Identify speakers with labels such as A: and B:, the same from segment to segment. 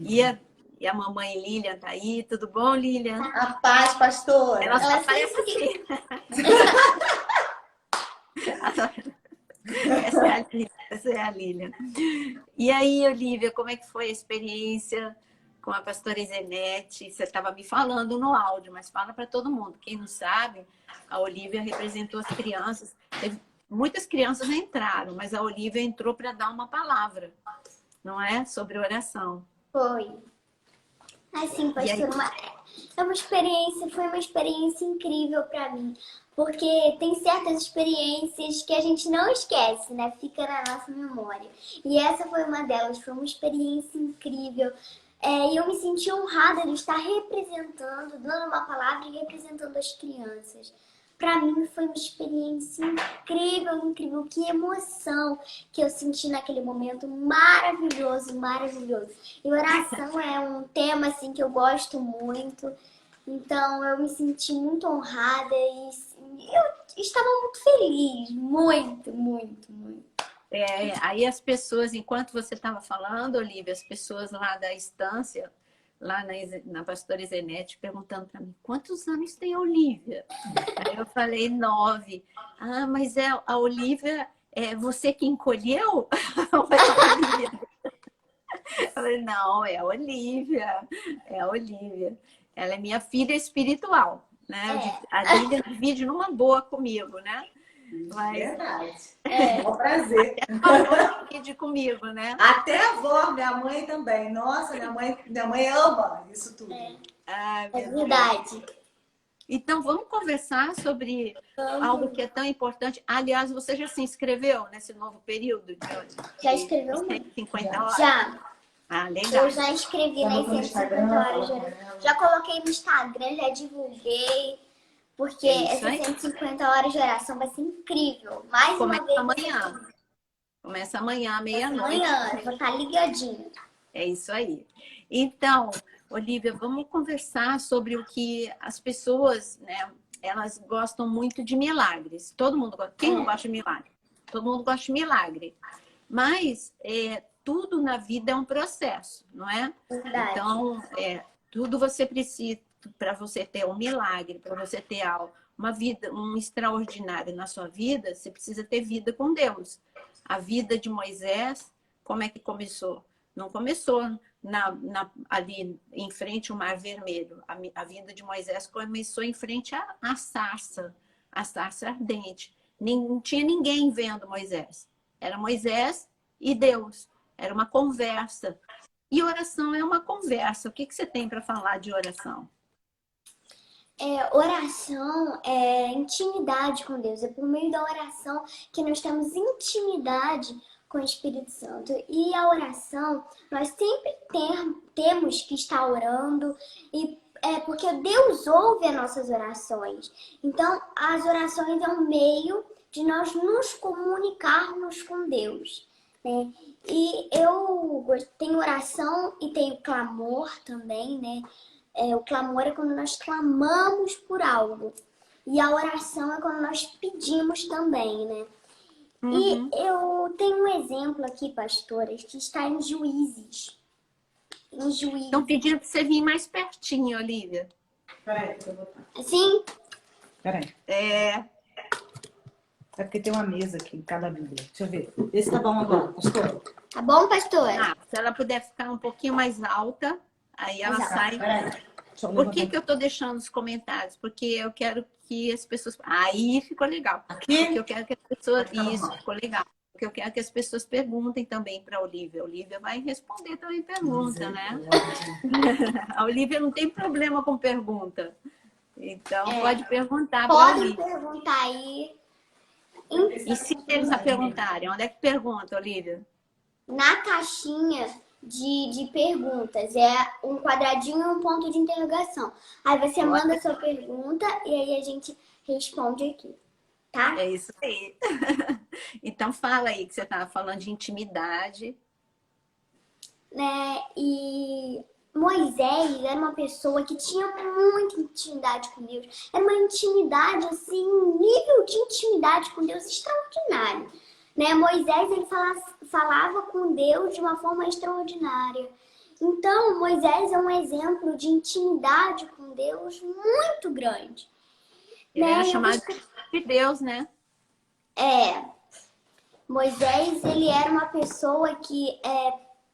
A: E a mamãe Lilian tá aí, tudo bom, Lilian?
B: A paz, pastora.
A: Ela só parece assim. Essa é a Lilian. E aí, Olivia, como é que foi a experiência com a pastora Izenete? Você estava me falando no áudio, mas fala para todo mundo. Quem não sabe, a Olivia representou as crianças. Muitas crianças entraram, mas a Olivia entrou para dar uma palavra, não é? Sobre oração.
C: Foi. Assim, pastor, foi uma experiência incrível para mim, porque tem certas experiências que a gente não esquece, né? Fica na nossa memória. E essa foi uma delas, foi uma experiência incrível. E eu me senti honrada de estar representando, dando uma palavra e representando as crianças. Para mim foi uma experiência incrível, incrível. Que emoção que eu senti naquele momento. Maravilhoso, maravilhoso. E oração é um tema assim que eu gosto muito. Então eu me senti muito honrada e eu estava muito feliz. Muito, muito, muito.
A: Aí as pessoas, enquanto você estava falando, Olivia, as pessoas lá da estância, lá na pastora Izenete, perguntando para mim, quantos anos tem a Olivia? Aí eu falei, 9. Ah, mas a Olivia, é você que encolheu? Eu falei, não, é a Olivia, é a Olivia. Ela é minha filha espiritual, né? A Lívia divide numa boa comigo, né?
B: Mas... Verdade. É um prazer.
A: Até a avó divide comigo, né?
B: Até a avó, minha mãe também. Nossa, minha mãe ama isso tudo.
C: É verdade.
A: Então, vamos conversar sobre algo que é tão importante. Aliás, você já se inscreveu nesse novo período?
C: Já escreveu?
A: 150 horas?
C: Já.
A: Ah, legal.
C: Eu já escrevi nas 150 horas. Já coloquei no Instagram, já divulguei. Porque essas 150 horas de oração vai ser incrível. Mais uma vez.
A: Amanhã. Começa amanhã, meia-noite.
C: Amanhã, eu vou estar ligadinho.
A: É isso aí. Então, Olivia, vamos conversar sobre o que as pessoas, né? Elas gostam muito de milagres. Todo mundo gosta. Quem não gosta de milagre? Todo mundo gosta de milagre. Mas tudo na vida é um processo, não é?
C: Verdade.
A: Então, tudo você precisa, para você ter um milagre, para você ter uma vida, um extraordinário na sua vida, você precisa ter vida com Deus. A vida de Moisés, como é que começou? Não começou ali em frente ao Mar Vermelho. A vida de Moisés começou em frente à sarça ardente. Não tinha ninguém vendo Moisés. Era Moisés e Deus. Era uma conversa. E oração é uma conversa. O que você tem para falar de oração?
C: Oração é intimidade com Deus. É por meio da oração que nós temos intimidade com o Espírito Santo. E a oração, nós sempre temos que estar orando, porque Deus ouve as nossas orações. Então, as orações é um meio de nós nos comunicarmos com Deus, né? E eu tenho oração e tenho clamor também, né? O clamor é quando nós clamamos por algo. E a oração é quando nós pedimos também, né? Uhum. E eu tenho um exemplo aqui, pastoras, que está em Juízes.
A: Estão pedindo para você vir mais pertinho, Olivia.
B: Peraí, eu vou botar.
C: Assim?
B: Peraí. É porque tem uma mesa aqui em cada Bíblia. Deixa eu ver. Esse tá bom agora, pastor?
C: Tá bom, pastora?
A: Se ela puder ficar um pouquinho mais alta, aí ela sai. Por que eu estou deixando os comentários? Porque eu quero que as pessoas... Aí ficou legal.
B: Aqui?
A: Porque eu quero que as pessoas... Isso, ficou legal. Porque eu quero que as pessoas perguntem também para a Olivia. A Olivia vai responder também pergunta, né? A Olivia não tem problema com pergunta. Então, pode perguntar para a Olivia.
C: Pode perguntar aí.
A: E se eles a perguntarem, onde é que pergunta, Olivia?
C: Na caixinha de perguntas. É um quadradinho e um ponto de interrogação. Aí você manda a sua pergunta e aí a gente responde aqui, tá?
A: É isso aí. Então fala aí que você estava falando de intimidade.
C: Né? E Moisés era uma pessoa que tinha muita intimidade com Deus. Era uma intimidade, assim, um nível de intimidade com Deus extraordinário. Né? Moisés, ele falava com Deus de uma forma extraordinária. Então, Moisés é um exemplo de intimidade com Deus muito grande.
A: Ele
C: Né?
A: era chamado de Deus, né?
C: Moisés, ele era uma pessoa que,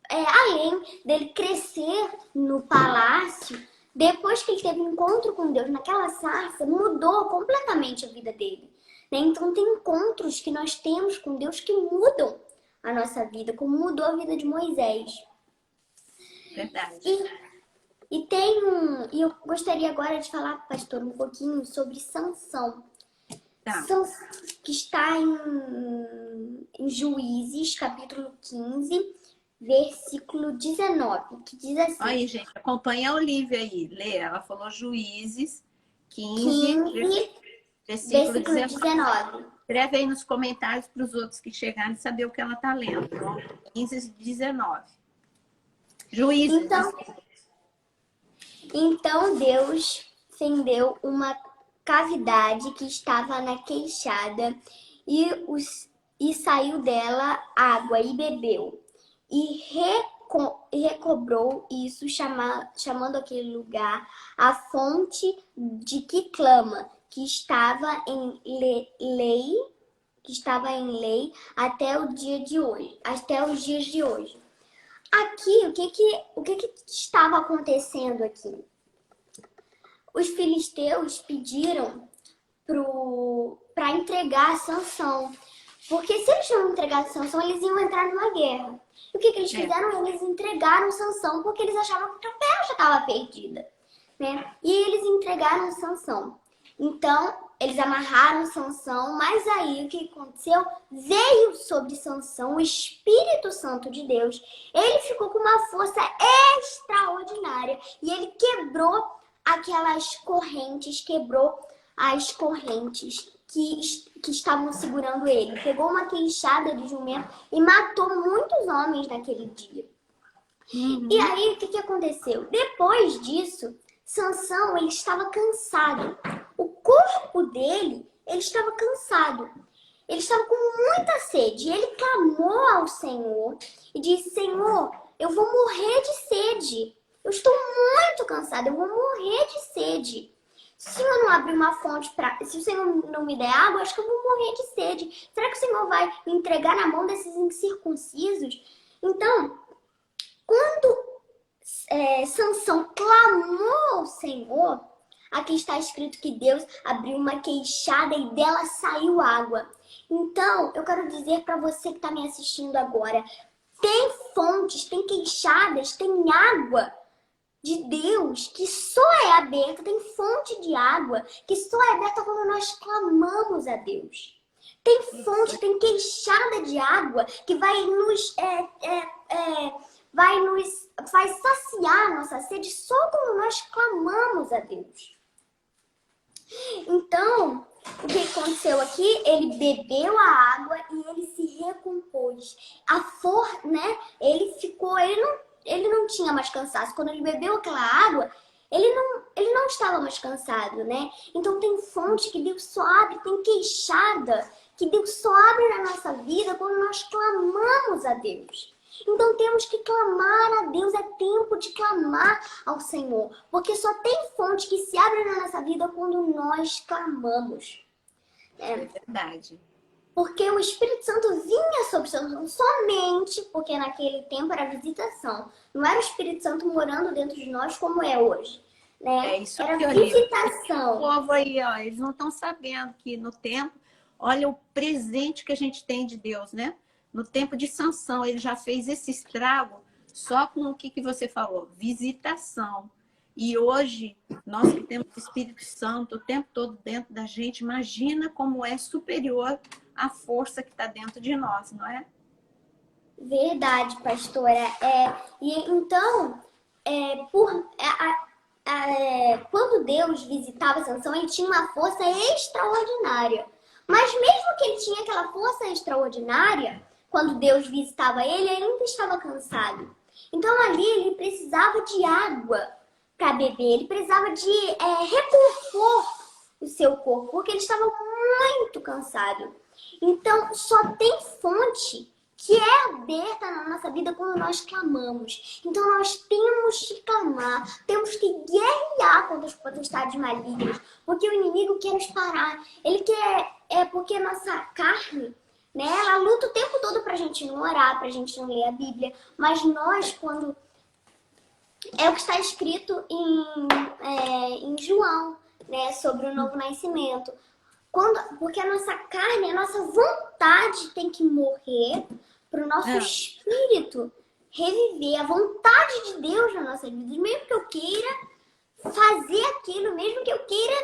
C: além dele crescer no palácio, depois que ele teve um encontro com Deus naquela sarça, mudou completamente a vida dele. Né? Então, tem encontros que nós temos com Deus que mudam a nossa vida, como mudou a vida de Moisés.
A: Verdade.
C: E eu gostaria agora de falar, pastor, um pouquinho sobre Sansão.
A: Tá.
C: Que está em Juízes, capítulo 15, versículo 19, que diz assim...
A: Aí, gente, acompanha a Olivia aí. Lê, ela falou Juízes 15 versículo 19. Escreve aí nos comentários para os outros que chegarem saber o que ela está lendo. Então, 15 e 19. Juízes.
C: Então Deus fendeu uma cavidade que estava na queixada e saiu dela água e bebeu. E recobrou isso, chamando aquele lugar a fonte de que clama, que estava em lei até o dia de hoje, até os dias de hoje. Aqui, o que estava acontecendo aqui? Os filisteus pediram para entregar Sansão. Porque se eles não entregassem Sansão, eles iam entrar numa guerra. E o que eles fizeram? Eles entregaram Sansão porque eles achavam que a terra já estava perdida. Né? E eles entregaram Sansão. Então, eles amarraram Sansão, mas aí o que aconteceu? Veio sobre Sansão o Espírito Santo de Deus. Ele ficou com uma força extraordinária e ele quebrou aquelas correntes, as correntes que estavam segurando ele. Pegou uma queixada de jumento e matou muitos homens naquele dia. E aí, o que aconteceu? Depois disso, Sansão, ele estava cansado. O corpo dele, ele estava cansado. Ele estava com muita sede. E ele clamou ao Senhor e disse: Senhor, eu vou morrer de sede. Eu estou muito cansado, eu vou morrer de sede. Se o Senhor não abrir uma fonte se o Senhor não me der água, acho que eu vou morrer de sede. Será que o Senhor vai me entregar na mão desses incircuncisos? Então, quando Sansão clamou ao Senhor, aqui está escrito que Deus abriu uma queixada e dela saiu água. Então, eu quero dizer para você que está me assistindo agora, tem fontes, tem queixadas, tem água de Deus que só é aberta, tem fonte de água que só é aberta quando nós clamamos a Deus. Tem fonte, tem queixada de água que vai faz saciar a nossa sede só quando nós clamamos a Deus. Então, o que aconteceu aqui? Ele bebeu a água e ele se recompôs. Ele não tinha mais cansaço. Quando ele bebeu aquela água, ele não estava mais cansado, né? Então tem fonte que Deus só abre, tem queixada que Deus só abre na nossa vida quando nós clamamos a Deus. Então temos que clamar a Deus, é tempo de clamar ao Senhor, porque só tem fonte que se abre na nossa vida quando nós clamamos.
A: É verdade.
C: Porque o Espírito Santo vinha sobre Sansão somente porque naquele tempo era visitação. Não era o Espírito Santo morando dentro de nós como é hoje. Né?
A: É isso
C: era
A: que eu
C: visitação.
A: O povo aí, ó, eles não estão sabendo que no tempo, olha o presente que a gente tem de Deus, né? No tempo de Sansão, ele já fez esse estrago só com o que você falou, visitação. E hoje, nós que temos o Espírito Santo o tempo todo dentro da gente, imagina como é superior a força que está dentro de nós, não é?
C: Verdade, pastora. Então, quando Deus visitava Sansão, ele tinha uma força extraordinária. Mas mesmo que ele tinha aquela força extraordinária, quando Deus visitava ele ainda estava cansado. Então ali ele precisava de água para beber, ele precisava de recompor o seu corpo, porque ele estava muito cansado. Então só tem fonte que é aberta na nossa vida quando nós clamamos. Então nós temos que clamar, temos que guerrear contra as potestades malignas, porque o inimigo quer nos parar. Ele quer, porque a nossa carne, né, ela luta o tempo todo pra gente não orar, pra gente não ler a Bíblia, mas nós, quando... É o que está escrito em João, né, sobre o novo nascimento. Porque a nossa carne, a nossa vontade tem que morrer para o nosso espírito reviver. A vontade de Deus na nossa vida. Mesmo que eu queira fazer aquilo, mesmo que eu queira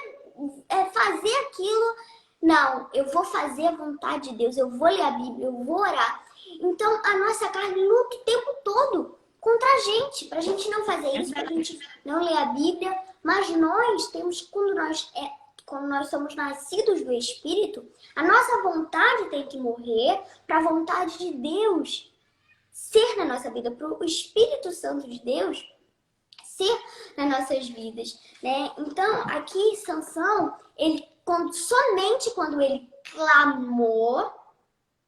C: fazer aquilo, não, eu vou fazer a vontade de Deus, eu vou ler a Bíblia, eu vou orar. Então a nossa carne luta o tempo todo contra a gente, pra gente não fazer isso, pra gente não ler a Bíblia. Mas nós temos, quando nós somos nascidos do Espírito, a nossa vontade tem que morrer para a vontade de Deus ser na nossa vida, para o Espírito Santo de Deus ser nas nossas vidas, né? Então, aqui Sansão, somente quando ele clamou,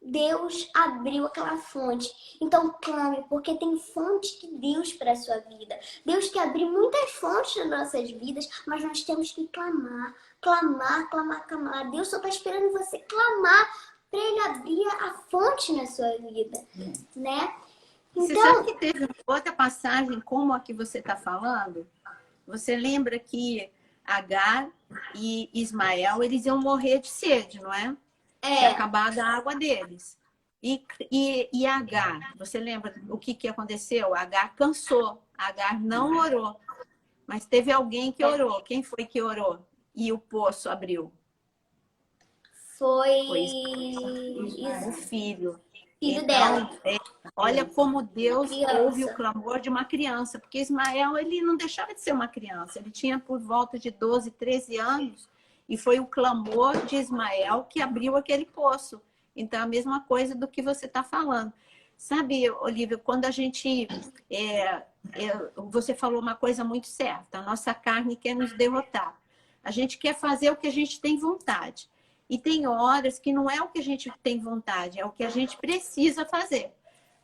C: Deus abriu aquela fonte. Então clame, porque tem fonte de Deus para a sua vida. Deus quer abrir muitas fontes nas nossas vidas, mas nós temos que clamar, clamar, clamar, clamar. Deus só está esperando você clamar para Ele abrir a fonte na sua vida, né?
A: Você
C: Então,
A: sabe que teve outra passagem como a que você está falando? Você lembra que Agar e Ismael, eles iam morrer de sede, não é? Tinha acabado a água deles. E Agar, você lembra o que aconteceu? Agar cansou, Agar não orou. Mas teve alguém que orou. Quem foi que orou? E o poço abriu.
C: foi
A: O filho.
C: filho dela.
A: Olha como Deus
C: Criança.
A: ouve o clamor de uma criança. Porque Ismael, ele não deixava de ser uma criança. Ele tinha por volta de 12, 13 anos. E foi o clamor de Ismael que abriu aquele poço. Então, a mesma coisa do que você está falando. Sabe, Olívia, quando a gente... você falou uma coisa muito certa. A nossa carne quer nos derrotar. A gente quer fazer o que a gente tem vontade. E tem horas que não é o que a gente tem vontade, é o que a gente precisa fazer.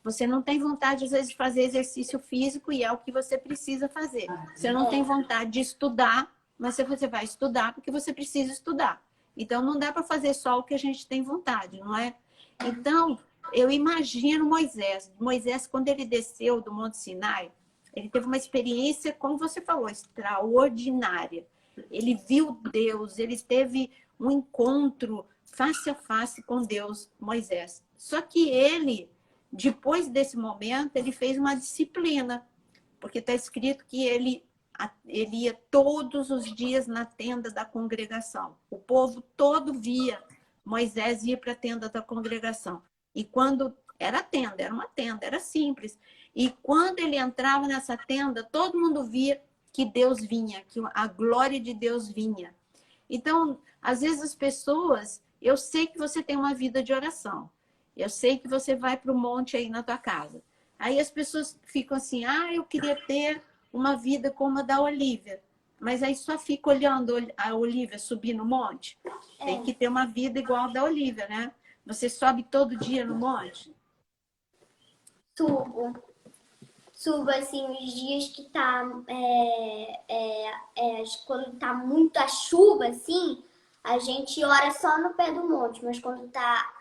A: Você não tem vontade, às vezes, de fazer exercício físico e é o que você precisa fazer. Você não tem vontade de estudar, mas você vai estudar porque você precisa estudar. Então, não dá para fazer só o que a gente tem vontade, não é? Então, eu imagino Moisés. Moisés, quando ele desceu do Monte Sinai, ele teve uma experiência, como você falou, extraordinária. Ele viu Deus, ele teve um encontro face a face com Deus, Moisés. Só que ele, depois desse momento, ele fez uma disciplina, porque está escrito que ele ia todos os dias na tenda da congregação. O povo todo via Moisés ir para a tenda da congregação. E quando era tenda, era uma tenda, era simples. E quando ele entrava nessa tenda, todo mundo via que Deus vinha, que a glória de Deus vinha. Então, às vezes as pessoas, eu sei que você tem uma vida de oração. Eu sei que você vai para o monte aí na tua casa. Aí as pessoas ficam assim, eu queria ter uma vida como a da Olívia. Mas aí só fica olhando a Olívia subir no monte. Tem que ter uma vida igual a da Olívia, né? Você sobe todo dia no monte?
C: Subo assim, os dias que tá... quando tá muita chuva, assim, a gente ora só no pé do monte. Mas quando tá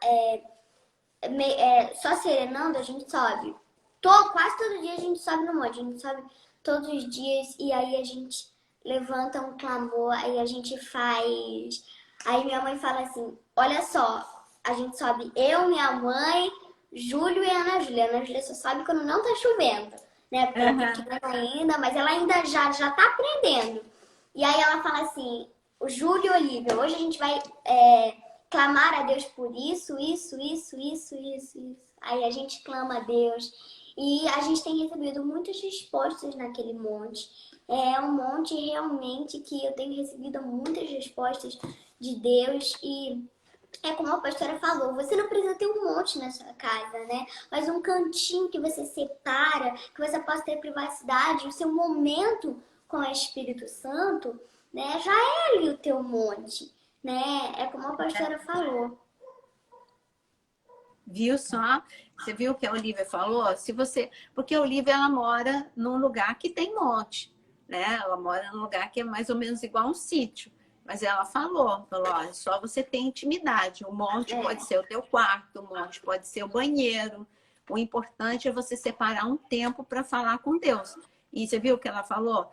C: só serenando, a gente sobe. Quase todo dia a gente sobe no monte. A gente sobe todos os dias e aí a gente levanta um clamor, aí a gente faz... Aí minha mãe fala assim, olha só, a gente sobe eu, minha mãe, Júlio e Ana Júlia. Ana Júlia só sobe quando não tá chovendo, né? Porque ela tá pequena ainda, mas ela ainda já tá aprendendo. E aí ela fala assim, o Júlio e Olívia, hoje a gente vai clamar a Deus por isso. Aí a gente clama a Deus. E a gente tem recebido muitas respostas naquele monte. É um monte realmente que eu tenho recebido muitas respostas de Deus. E é como a pastora falou, você não precisa ter um monte na sua casa, né? Mas um cantinho que você separa, que você possa ter privacidade, o seu momento com o Espírito Santo, né? Já é ali o teu monte, né? É como a pastora falou.
A: Viu só? Você viu o que a Olivia falou? Se você... Porque a Olivia, ela mora num lugar que tem monte, né? Ela mora num lugar que é mais ou menos igual a um sítio. Mas ela falou, ó, só você tem intimidade. O monte pode ser o teu quarto, o monte pode ser o banheiro. O importante é você separar um tempo para falar com Deus. E você viu o que ela falou?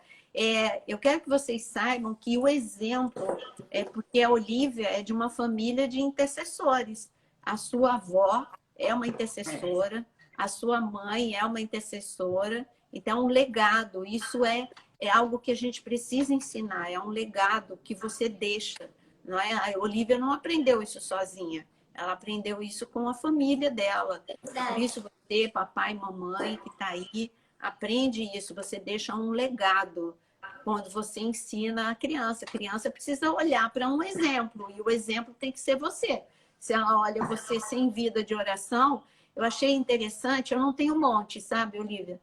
A: Eu quero que vocês saibam que o exemplo é porque a Olivia é de uma família de intercessores. A sua avó é uma intercessora, a sua mãe é uma intercessora. Então, um legado, isso é algo que a gente precisa ensinar, é um legado que você deixa. Não é? A Olivia não aprendeu isso sozinha, ela aprendeu isso com a família dela. Por isso, você, papai e mamãe que está aí, aprende isso, você deixa um legado quando você ensina a criança. A criança precisa olhar para um exemplo, e o exemplo tem que ser você. Se ela olha você sem vida de oração, eu achei interessante, eu não tenho um monte, sabe, Olivia?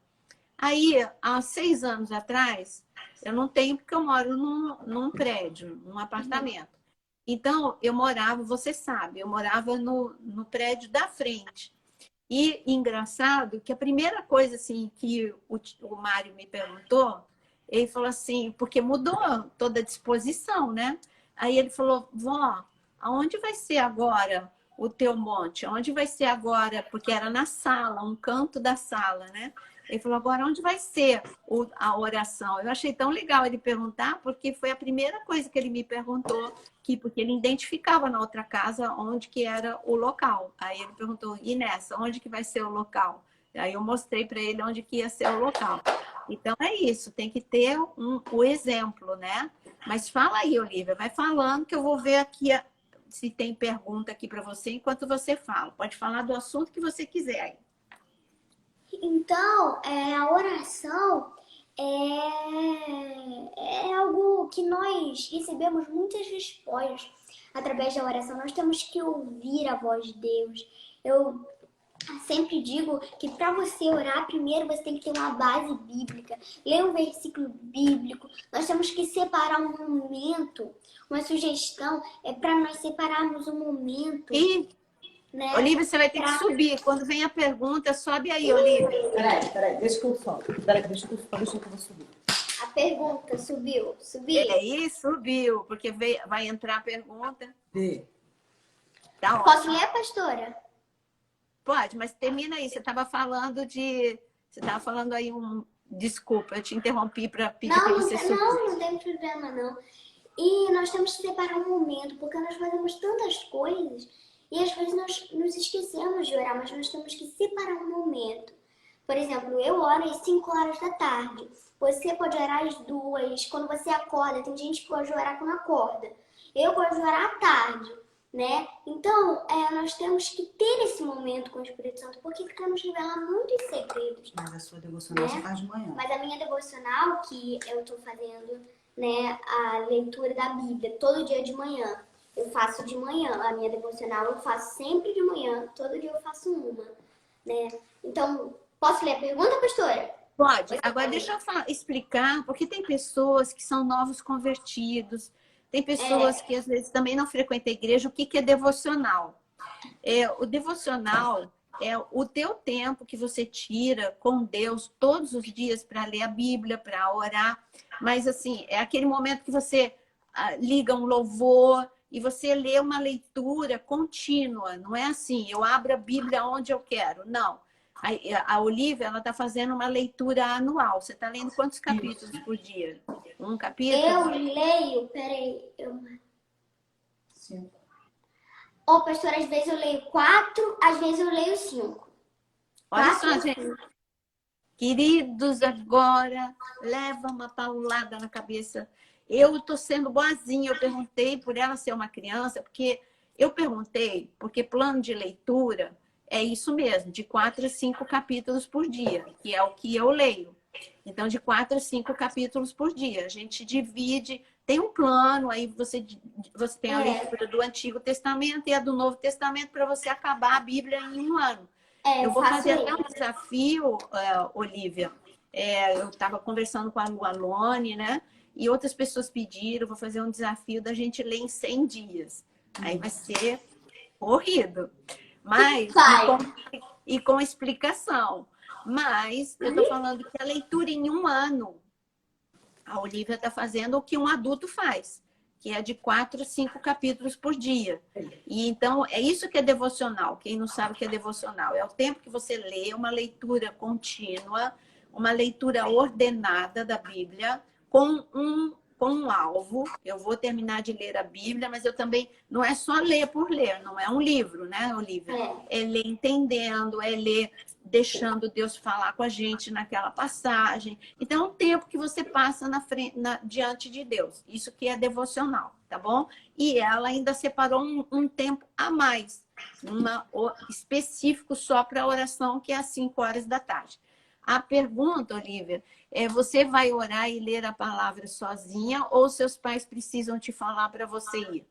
A: Aí, há 6 anos atrás, eu não tenho porque eu moro num prédio, num apartamento. Então, eu morava, você sabe, eu morava no prédio da frente. E engraçado que a primeira coisa assim que o Mário me perguntou, ele falou assim, porque mudou toda a disposição, né? Aí ele falou, vó, aonde vai ser agora o teu monte? Onde vai ser agora? Porque era na sala, um canto da sala, né? Ele falou, agora onde vai ser a oração? Eu achei tão legal ele perguntar, porque foi a primeira coisa que ele me perguntou, porque ele identificava na outra casa onde que era o local. Aí ele perguntou, e nessa, onde que vai ser o local? Aí eu mostrei para ele onde que ia ser o local. Então é isso, tem que ter o exemplo, né? Mas fala aí, Olivia, vai falando que eu vou ver aqui se tem pergunta aqui para você enquanto você fala. Pode falar do assunto que você quiser aí.
C: Então, a oração é algo que nós recebemos muitas respostas através da oração. Nós temos que ouvir a voz de Deus. Eu sempre digo que para você orar, primeiro você tem que ter uma base bíblica, ler um versículo bíblico. Nós temos que separar um momento. Uma sugestão é para nós separarmos um momento. Né?
A: Olivia, você vai ter que subir. Quando vem a pergunta, sobe aí, Olivia.
B: Peraí, deixa que eu sobe. Deixa que eu vou subir.
C: A pergunta subiu.
A: Aí, subiu, porque vai entrar a pergunta. Tá,
C: posso ler, pastora?
A: Pode, mas termina aí. Você estava falando aí Desculpa, eu te interrompi para pedir para você subir.
C: Não tem problema, não. E nós temos que separar um momento, porque nós fazemos tantas coisas e às vezes nós nos esquecemos de orar, mas nós temos que separar um momento. Por exemplo, eu oro às 5 horas da tarde. Você pode orar às 2, quando você acorda. Tem gente que pode orar quando acorda. Eu gosto de orar à tarde, né? Então, nós temos que ter esse momento com o Espírito Santo, porque ele quer nos revelar muitos segredos.
B: Mas a sua devocional você faz de manhã.
C: Mas a minha devocional, que eu estou fazendo, né, a leitura da Bíblia, todo dia de manhã. Eu faço de manhã. A minha devocional eu faço sempre de manhã. Todo dia eu faço uma, né? Então, posso ler a pergunta, pastora?
A: Pode. Agora deixa eu explicar, porque tem pessoas que são novos convertidos, tem pessoas que às vezes também não frequentam a igreja. O que é devocional? O devocional é o teu tempo que você tira com Deus todos os dias para ler a Bíblia, para orar. Mas assim, é aquele momento que você liga um louvor e você lê uma leitura contínua. Não é assim, eu abro a Bíblia onde eu quero. Não. A Olivia, ela está fazendo uma leitura anual. Você está lendo quantos capítulos por dia? Um capítulo?
C: Eu leio, peraí.
B: 5.
C: Pastor, às vezes eu leio 4, às vezes eu leio 5.
A: Olha só, gente. Queridos, agora leva uma paulada na cabeça. Eu estou sendo boazinha. Eu perguntei por ela ser uma criança, porque plano de leitura é isso mesmo, de 4 a 5 capítulos por dia, que é o que eu leio. Então, de 4 a 5 capítulos por dia. A gente divide, tem um plano, aí você tem a leitura do Antigo Testamento e a do Novo Testamento para você acabar a Bíblia em um ano. Eu vou fazer até um desafio, Olivia. Eu estava conversando com a Lu Alone, né? E outras pessoas pediram, vou fazer um desafio da gente ler em 100 dias. Aí vai ser corrido. Mas,
C: Vai.
A: e com explicação. Mas, eu estou falando que a leitura em 1 ano, a Olivia está fazendo o que um adulto faz, que é de 4 a 5 capítulos por dia. E então, é isso que é devocional. Quem não sabe o que é devocional? É o tempo que você lê, uma leitura contínua, uma leitura ordenada da Bíblia, com um alvo. Eu vou terminar de ler a Bíblia, mas eu também... Não é só ler por ler, não é um livro, né, Olivia? É ler entendendo, é ler deixando Deus falar com a gente naquela passagem. Então, é um tempo que você passa diante de Deus. Isso que é devocional, tá bom? E ela ainda separou um tempo a mais, específico só para a oração, que é às 5 horas da tarde. A pergunta, Olivia, é: você vai orar e ler a palavra sozinha ou seus pais precisam te falar para você ir?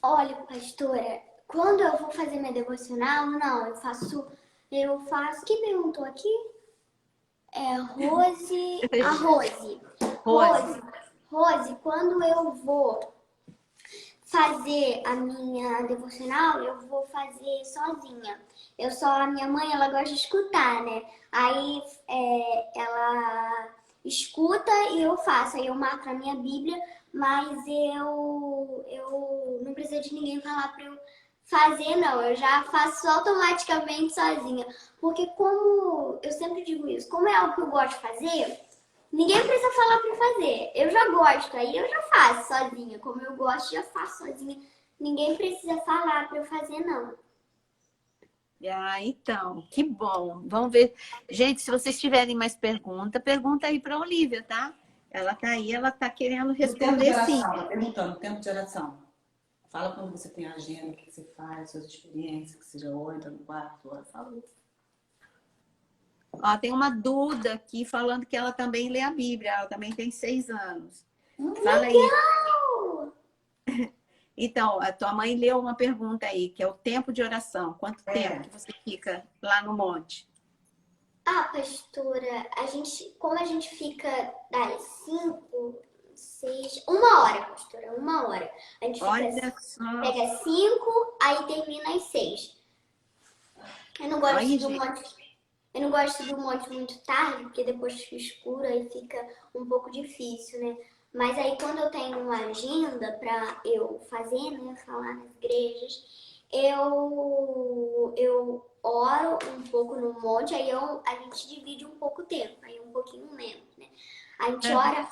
C: Olha, pastora, quando eu vou fazer minha devocional, não, eu faço... Quem perguntou aqui? É Rose... A Rose. Rose, quando eu vou fazer a minha devocional, eu vou fazer sozinha. A minha mãe, ela gosta de escutar, né? Aí ela escuta e eu faço. Aí eu marco na minha Bíblia, mas eu não preciso de ninguém falar pra eu fazer, não. Eu já faço automaticamente sozinha. Porque como, eu sempre digo isso, como é algo que eu gosto de fazer, ninguém precisa falar pra eu fazer. Eu já gosto, aí eu já faço sozinha. Como eu gosto, já faço sozinha. Ninguém precisa falar pra eu fazer, não.
A: Ah, então, que bom. Vamos ver. Gente, se vocês tiverem mais pergunta aí para a Olivia, tá? Ela tá aí, ela tá querendo responder sim.
B: Tá perguntando, tempo de oração. Fala quando você tem a agenda, o que você faz, suas experiências, que seja 8 no quarto, fala isso.
A: Ó, tem uma Duda aqui falando que ela também lê a Bíblia, ela também tem 6 anos. Fala aí.
C: Legal!
A: Então, a tua mãe leu uma pergunta aí, que é o tempo de oração. Quanto tempo que você fica lá no monte?
C: Ah, pastora, como a gente fica das 5, 6, 1 hora, pastora, 1 hora. A gente
A: Olha só.
C: pega 5, aí termina às 6. Eu não gosto do monte. Eu não gosto do monte muito tarde, porque depois fica escuro, aí fica um pouco difícil, né? Mas aí quando eu tenho uma agenda pra eu fazer, né, falar nas igrejas, eu oro um pouco no monte, aí a gente divide um pouco o tempo, aí um pouquinho menos, né? A gente ora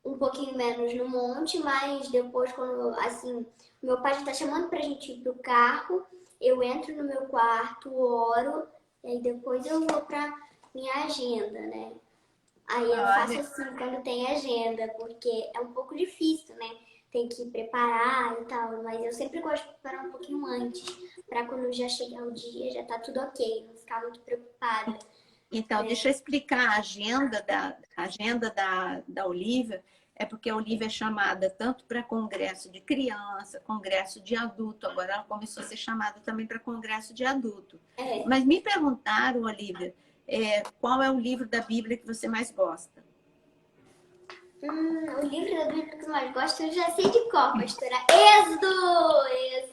C: um pouquinho menos no monte, mas depois quando, assim, meu pai já tá chamando pra gente ir pro carro, eu entro no meu quarto, oro, e aí depois eu vou pra minha agenda, né? Aí eu faço assim quando tem agenda, porque é um pouco difícil, né? Tem que preparar e tal, mas eu sempre gosto de preparar um pouquinho antes, pra quando já chegar o dia, já tá tudo ok, não ficar muito preocupada.
A: Então, deixa eu explicar a agenda da Olivia. É porque a Olivia é chamada tanto para congresso de criança, congresso de adulto. Agora ela começou a ser chamada também para congresso de adulto. Mas me perguntaram, Olivia, qual é o livro da Bíblia que você mais gosta?
C: O livro da Bíblia que eu mais gosto, eu já sei de qual, pastora. Êxodo!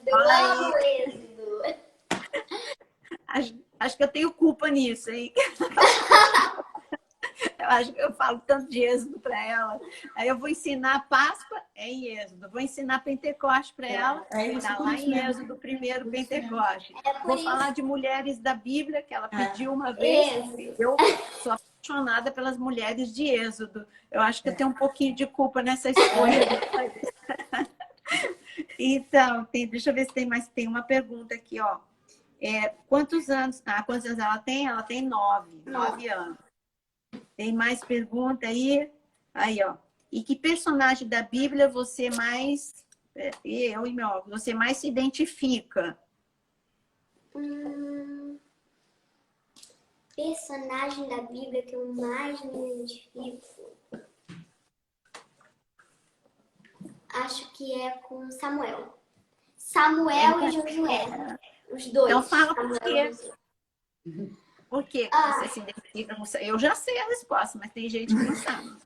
C: Eu amo Êxodo!
A: Acho que eu tenho culpa nisso, hein? Eu acho que eu falo tanto de Êxodo para ela. Aí eu vou ensinar Páscoa em Êxodo. Vou ensinar Pentecoste para ela. Está lá em Êxodo, primeiro Pentecoste. Vou falar de mulheres da Bíblia, que ela pediu uma vez. Eu sou apaixonada pelas mulheres de Êxodo. Eu acho que eu tenho um pouquinho de culpa nessa escolha. Então, deixa eu ver se tem uma pergunta aqui, ó. Quantos anos ela tem? Ela tem 9 anos. Tem mais pergunta aí? Aí, ó. E que personagem da Bíblia você mais... você mais se identifica?
C: Personagem da Bíblia que eu mais me identifico? Acho que é com Samuel. Samuel e Josué. Os dois.
A: Então fala por quê. Por que você se identifica com... Eu já sei a resposta, mas tem gente que não sabe.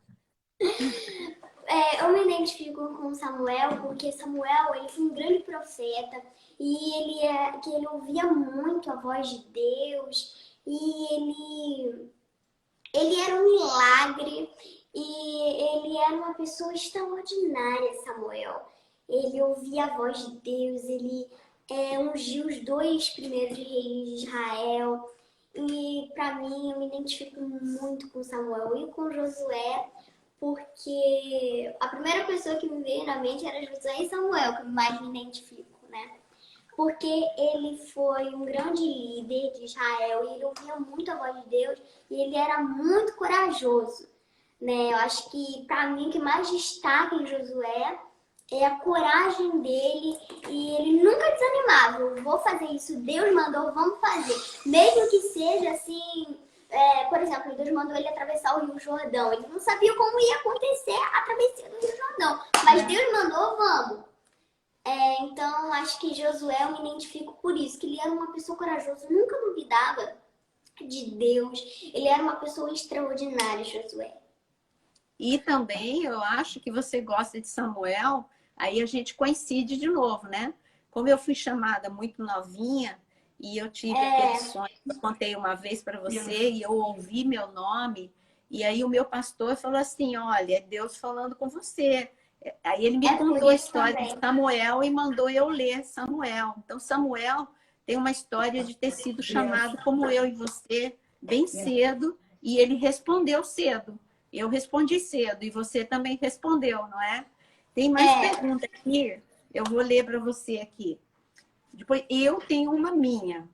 C: eu me identifico com Samuel porque Samuel, ele foi um grande profeta e ele ouvia muito a voz de Deus e ele era um milagre e ele era uma pessoa extraordinária, Samuel. Ele ouvia a voz de Deus, ele ungiu os 2 primeiros reis de Israel. E para mim, eu me identifico muito com Samuel e com Josué, porque a primeira pessoa que me veio na mente era Josué e Samuel, que eu mais me identifico, né? Porque ele foi um grande líder de Israel e ele ouvia muito a voz de Deus e ele era muito corajoso, né? Eu acho que para mim o que mais destaca em Josué é a coragem dele e ele nunca desanimava. Eu vou fazer isso, Deus mandou, vamos fazer. Mesmo que seja assim, por exemplo, Deus mandou ele atravessar o Rio Jordão. Ele não sabia como ia acontecer a travessia do Rio Jordão, mas Deus mandou, vamos. Então, acho que Josué eu me identifico por isso, que ele era uma pessoa corajosa, nunca duvidava de Deus. Ele era uma pessoa extraordinária, Josué.
A: E também eu acho que você gosta de Samuel, aí a gente coincide de novo, né? Como eu fui chamada muito novinha e eu tive aquele sonho, eu contei uma vez para você e eu ouvi meu nome, e aí o meu pastor falou assim, olha, é Deus falando com você. Aí ele me contou a história de Samuel e mandou eu ler Samuel. Então Samuel tem uma história de ter sido chamado como eu e você, bem cedo, e ele respondeu cedo. Eu respondi cedo e você também respondeu, não é? Tem mais pergunta aqui. Eu vou ler para você aqui. Depois, eu tenho uma minha.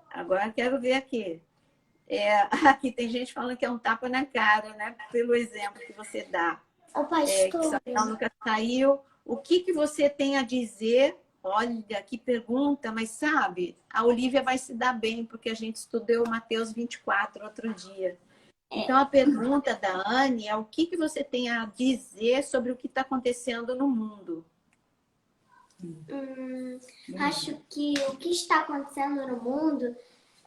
A: Agora quero ver aqui. Aqui tem gente falando que é um tapa na cara, né? Pelo exemplo que você dá.
C: O pastor.
A: Que Samuel nunca saiu. O que você tem a dizer? Olha, que pergunta, mas sabe, a Olivia vai se dar bem, porque a gente estudou Mateus 24 outro dia. Então, a pergunta da Anne é o que você tem a dizer sobre o que está acontecendo no mundo?
C: Acho que o que está acontecendo no mundo,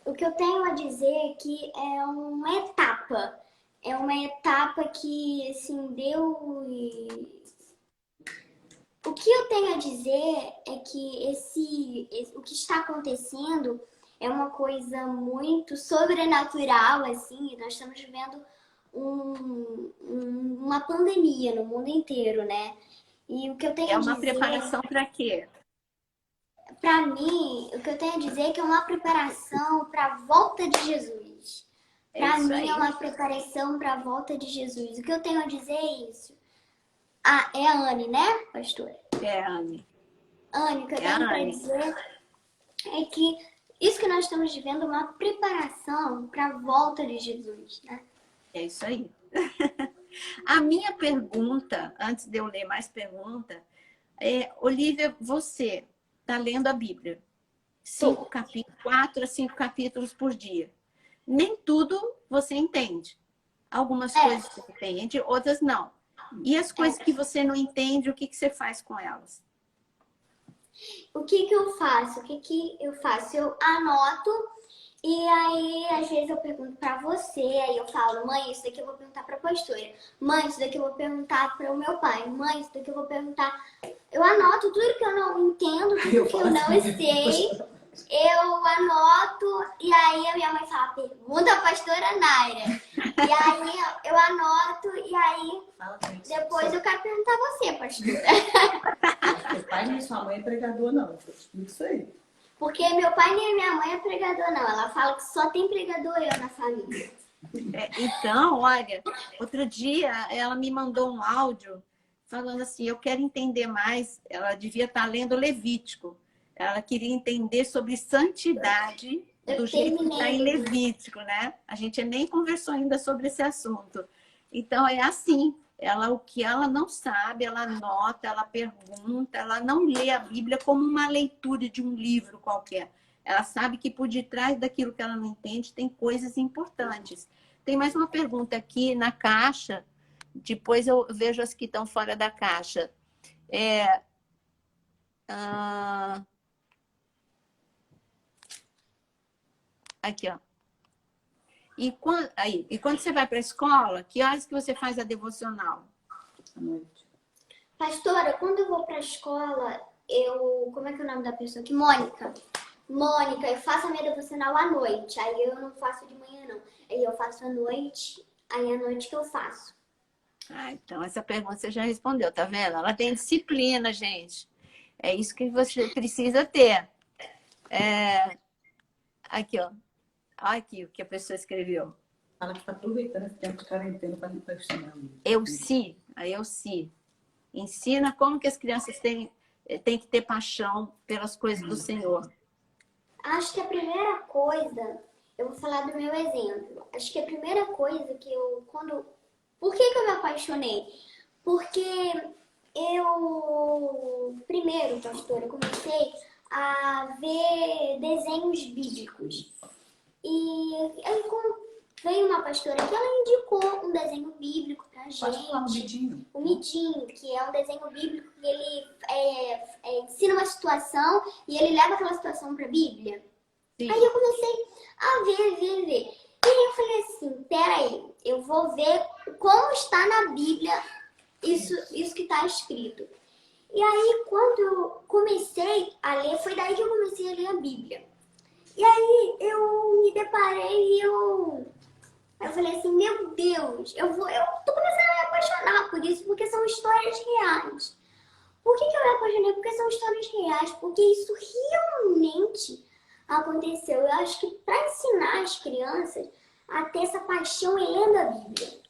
C: o que eu tenho a dizer é que é uma etapa. É uma etapa que, assim, O que eu tenho a dizer é que o que está acontecendo é uma coisa muito sobrenatural, assim. Nós estamos vivendo uma pandemia no mundo inteiro, né? E o que eu tenho a dizer...
A: É uma preparação para quê?
C: Para mim, o que eu tenho a dizer é que é uma preparação para a volta de Jesus. Para mim, é uma preparação para a volta de Jesus. O que eu tenho a dizer é isso. É a Anne, né, pastora?
A: É, Anne.
C: Anne, o que eu tenho para dizer é que isso que nós estamos vivendo é uma preparação para a volta de Jesus, né?
A: É isso aí. A minha pergunta, antes de eu ler mais pergunta, Olivia, você está lendo a Bíblia? 4 a 5 capítulos por dia. Nem tudo você entende. Algumas coisas você entende, outras não. E as coisas que você não entende, o que você faz com elas?
C: O que eu faço? Eu anoto e aí às vezes eu pergunto pra você, aí eu falo, mãe, isso daqui eu vou perguntar pra pastora. Mãe, isso daqui eu vou perguntar pro meu pai. Mãe, isso daqui eu vou perguntar... Eu anoto tudo que eu não entendo, tudo que eu não sei. Eu anoto e aí a minha mãe fala, pergunta a pastora Naira. E aí eu anoto e aí depois eu quero perguntar a você, pastora.
B: Seu pai nem sua mãe é pregador, não. Isso aí.
C: Porque meu pai nem minha mãe é pregador, não. Ela fala que só tem pregador eu na família.
A: Então, olha, outro dia ela me mandou um áudio falando assim, eu quero entender mais. Ela devia estar lendo Levítico. Ela queria entender sobre santidade do jeito que está em Levítico, né? A gente nem conversou ainda sobre esse assunto. Então, é assim. O que ela não sabe, ela anota, ela pergunta, ela não lê a Bíblia como uma leitura de um livro qualquer. Ela sabe que por detrás daquilo que ela não entende tem coisas importantes. Tem mais uma pergunta aqui na caixa. Depois eu vejo as que estão fora da caixa. Aqui, ó. E quando você vai para a escola, que horas que você faz a devocional?
B: À noite.
C: Pastora, quando eu vou pra escola, como é que é o nome da pessoa aqui? Mônica. Mônica, eu faço a minha devocional à noite. Aí eu não faço de manhã, não. Aí eu faço à noite. Aí à noite que eu faço.
A: Ah, então essa pergunta você já respondeu, tá vendo? Ela tem disciplina, gente. É isso que você precisa ter. Aqui, ó. Olha aqui o que a pessoa escreveu.
B: Fala que está aproveitando esse tempo de quarentena para estudar.
A: A Elci. Ensina como que as crianças têm que ter paixão pelas coisas do Senhor.
C: Acho que a primeira coisa, eu vou falar do meu exemplo. Acho que a primeira coisa que por que eu me apaixonei? Porque primeiro, pastora, comecei a ver desenhos bíblicos. E aí, veio uma pastora que ela indicou um desenho bíblico pra gente.
B: Pode falar o Midinho.
C: O Midinho, que é um desenho bíblico que ele ensina uma situação e ele leva aquela situação pra Bíblia.
A: Sim.
C: Aí eu comecei a ver. E aí eu falei assim, peraí, eu vou ver como está na Bíblia isso que está escrito. E aí, quando eu comecei a ler, foi daí que eu comecei a ler a Bíblia. E aí, eu me deparei e eu falei assim, meu Deus, eu tô começando a me apaixonar por isso, porque são histórias reais. Por que eu me apaixonei? Porque são histórias reais, porque isso realmente aconteceu. Eu acho que para ensinar as crianças a ter essa paixão em lendo a Bíblia.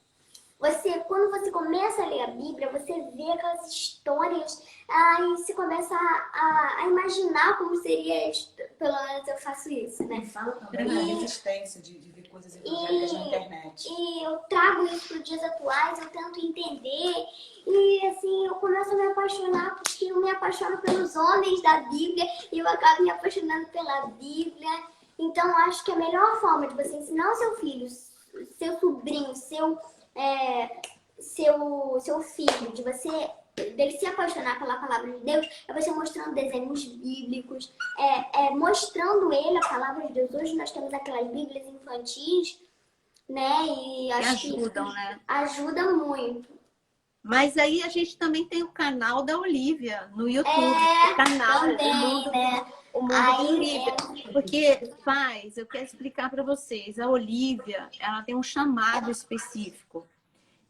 C: Quando você começa a ler a Bíblia, você vê aquelas histórias, aí você começa a imaginar como seria, pelo menos eu faço isso, né?
B: E fala também da resistência de ver coisas evangélicas na internet.
C: E eu trago isso para os dias atuais, eu tento entender, e assim, eu começo a me apaixonar, porque eu me apaixono pelos homens da Bíblia, e eu acabo me apaixonando pela Bíblia. Então, acho que a melhor forma de você ensinar o seu filho, seu sobrinho, seu filho, dele se apaixonar pela palavra de Deus, é você mostrando desenhos bíblicos, mostrando ele a palavra de Deus. Hoje nós temos aquelas bíblias infantis, né? E acho que
A: ajudam, né?
C: Ajuda muito.
A: Mas aí a gente também tem o canal da Olivia no YouTube. O canal,
C: também, né?
A: O mundo de Olivia. Porque eu quero explicar para vocês, a Olivia, ela tem um chamado específico.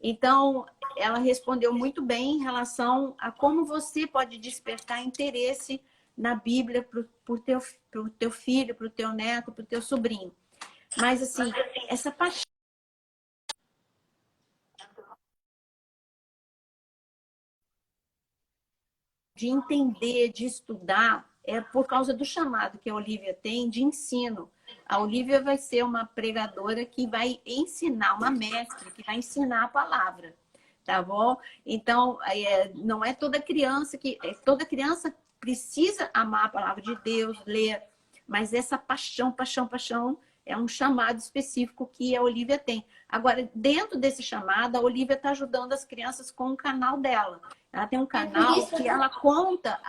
A: Então, ela respondeu muito bem em relação a como você pode despertar interesse na Bíblia pro teu filho, pro teu neto, pro teu sobrinho. Mas, assim, essa paixão de entender, de estudar, é por causa do chamado que a Olivia tem de ensino. A Olivia vai ser uma pregadora que vai ensinar, uma mestre que vai ensinar a palavra, tá bom? Então, não é toda criança toda criança precisa amar a palavra de Deus, ler, mas essa paixão é um chamado específico que a Olivia tem. Agora, dentro desse chamado, a Olivia está ajudando as crianças com o canal dela. Ela tem um canal que ela conta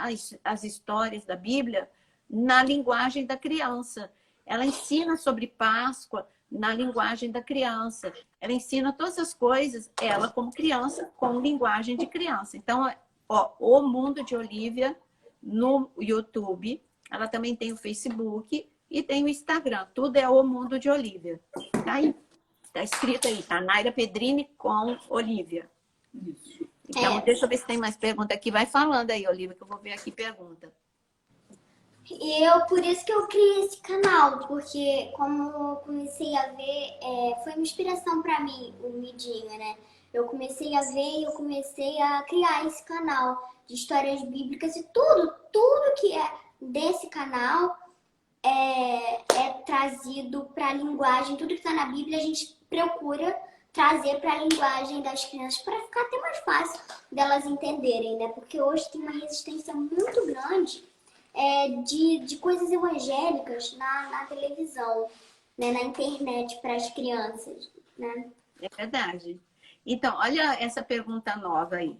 A: as histórias da Bíblia na linguagem da criança. Ela ensina sobre Páscoa na linguagem da criança. Ela ensina todas as coisas, ela como criança, com linguagem de criança. Então, o Mundo de Olivia no YouTube. Ela também tem o Facebook e tem o Instagram. Tudo é o Mundo de Olivia. Tá aí. Tá escrito aí, tá? Naira Pedrini com Olivia.
B: Isso.
A: Então, deixa eu ver se tem mais pergunta aqui. Vai falando aí, Olivia, que eu vou ver aqui pergunta.
C: Por isso que eu criei esse canal, porque como eu comecei a ver, foi uma inspiração para mim, o Midinho, né? Eu comecei a ver e eu comecei a criar esse canal de histórias bíblicas e tudo que é desse canal é trazido para a linguagem, tudo que está na Bíblia a gente procura trazer para a linguagem das crianças para ficar até mais fácil delas entenderem, né? Porque hoje tem uma resistência muito grande de coisas evangélicas na televisão, né? Na internet para as crianças, né?
A: É verdade. Então, olha essa pergunta nova aí.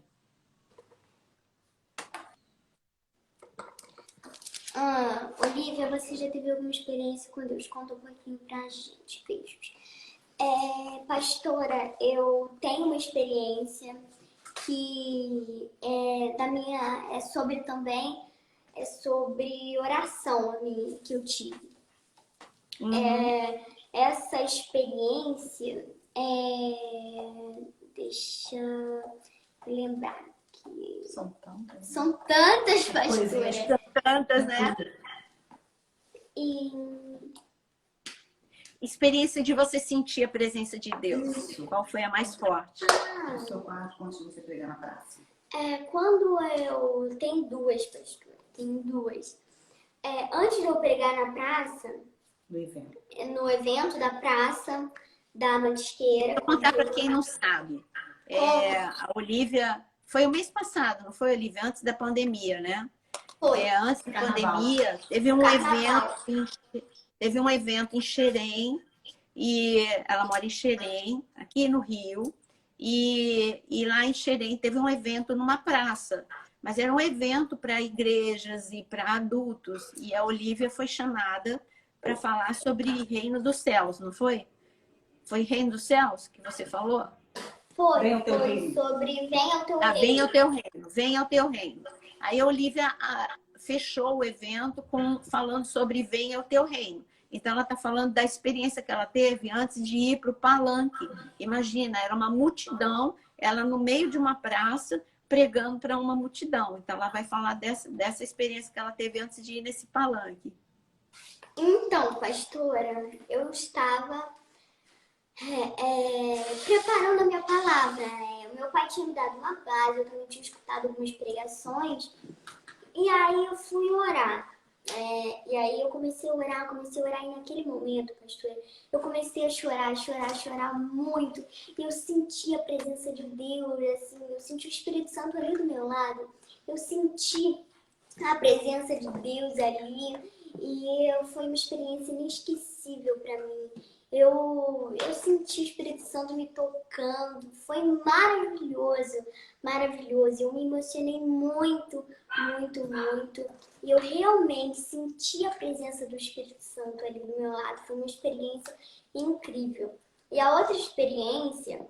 C: Olivia, você já teve alguma experiência com Deus? Conta um pouquinho pra gente. Beijos. Pastora, eu tenho uma experiência que é sobre também, é sobre oração que eu tive. Essa experiência, deixa eu lembrar que são tantas, pastora.
A: São tantas, né?
C: E
A: Experiência de você sentir a presença de Deus. Qual foi a mais forte?
B: No seu quarto, antes de você pregar na praça.
C: quando tem duas, pastora, tem duas. Antes de eu pregar na praça, no evento da praça da Mantisqueira.
A: Vou contar para quem não sabe. A Olivia, foi o mês passado, não foi, Olivia? Antes da pandemia, né?
C: Foi.
A: Antes da pandemia, teve um evento em Xerém, e ela mora em Xerém, aqui no Rio, e lá em Xerém teve um evento numa praça, mas era um evento para igrejas e para adultos, e a Olivia foi chamada para falar sobre Reino dos Céus, não foi? Foi Reino dos Céus que você falou?
C: Foi
B: reino.
C: sobre Venha ao Teu Reino.
A: Venha ao Teu Reino, venha ao Teu Reino. Aí a Olivia fechou o evento falando sobre Venha ao Teu Reino. Então, ela está falando da experiência que ela teve antes de ir para o palanque. Imagina, era uma multidão, ela no meio de uma praça, pregando para uma multidão. Então, ela vai falar dessa experiência que ela teve antes de ir nesse palanque.
C: Então, pastora, eu estava preparando a minha palavra. O meu pai tinha me dado uma base, eu também tinha escutado algumas pregações. E aí eu fui orar. E aí eu comecei a orar, e naquele momento, pastora, eu comecei a chorar muito. E eu senti a presença de Deus, assim, eu senti o Espírito Santo ali do meu lado. Eu senti a presença de Deus ali. E foi uma experiência inesquecível para mim. Eu senti o Espírito Santo me tocando, foi maravilhoso, maravilhoso. Eu me emocionei muito, muito, muito. E eu realmente senti a presença do Espírito Santo ali do meu lado. Foi uma experiência incrível. E a outra experiência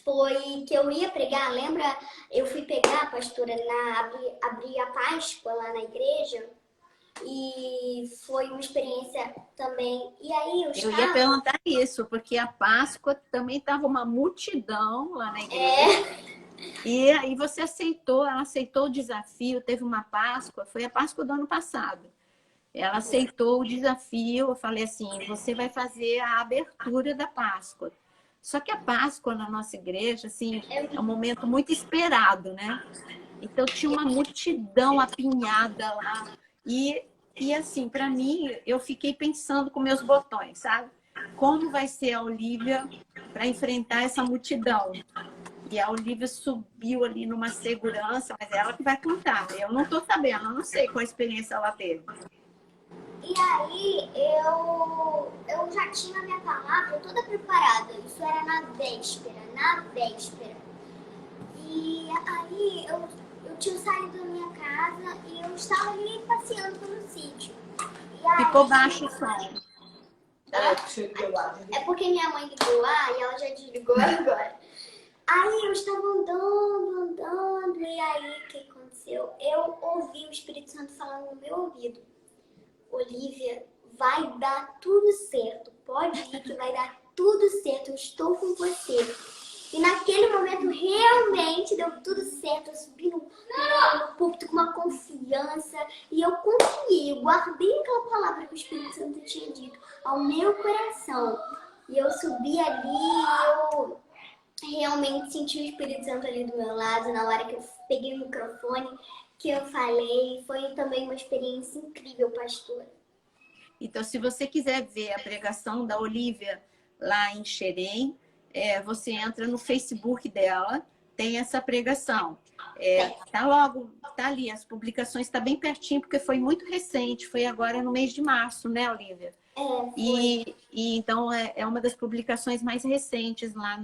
C: foi que eu ia pregar, lembra? Eu fui pegar, pastora, abrir a Páscoa lá na igreja. E foi uma experiência também. E aí
A: eu ia perguntar isso, porque a Páscoa também estava uma multidão lá na igreja. E aí ela aceitou o desafio, teve uma Páscoa, foi a Páscoa do ano passado. Ela aceitou o desafio, eu falei assim, você vai fazer a abertura da Páscoa. Só que a Páscoa na nossa igreja, assim, é um momento muito esperado, né? Então tinha uma multidão apinhada lá. E assim, para mim, eu fiquei pensando com meus botões, sabe? Como vai ser a Olivia para enfrentar essa multidão? E a Olivia subiu ali numa segurança, mas ela que vai contar. Eu não estou sabendo, eu não sei qual experiência ela teve.
C: E aí, eu já tinha a minha palavra toda preparada. Isso era na véspera. E aí, eu tinha saído da minha casa e eu estava ali passeando pelo sítio.
A: Ficou baixo o som.
C: É porque minha mãe ligou lá e ela já desligou agora. Aí eu estava andando, e aí o que aconteceu? Eu ouvi o Espírito Santo falando no meu ouvido. Olivia, vai dar tudo certo. Pode ir que vai dar tudo certo. Eu estou com você. E naquele momento realmente deu tudo certo. Eu subi no púlpito com uma confiança. E eu confiei, eu guardei aquela palavra que o Espírito Santo tinha dito ao meu coração. E eu subi ali e eu realmente senti o Espírito Santo ali do meu lado. Na hora que eu peguei o microfone, que eu falei, foi também uma experiência incrível, pastora.
A: Então, se você quiser ver a pregação da Olivia lá em Xerém, você entra no Facebook dela, tem essa pregação. Tá ali, as publicações estão bem pertinho, porque foi muito recente, foi agora no mês de março, né, Olivia? E então é uma das publicações mais recentes lá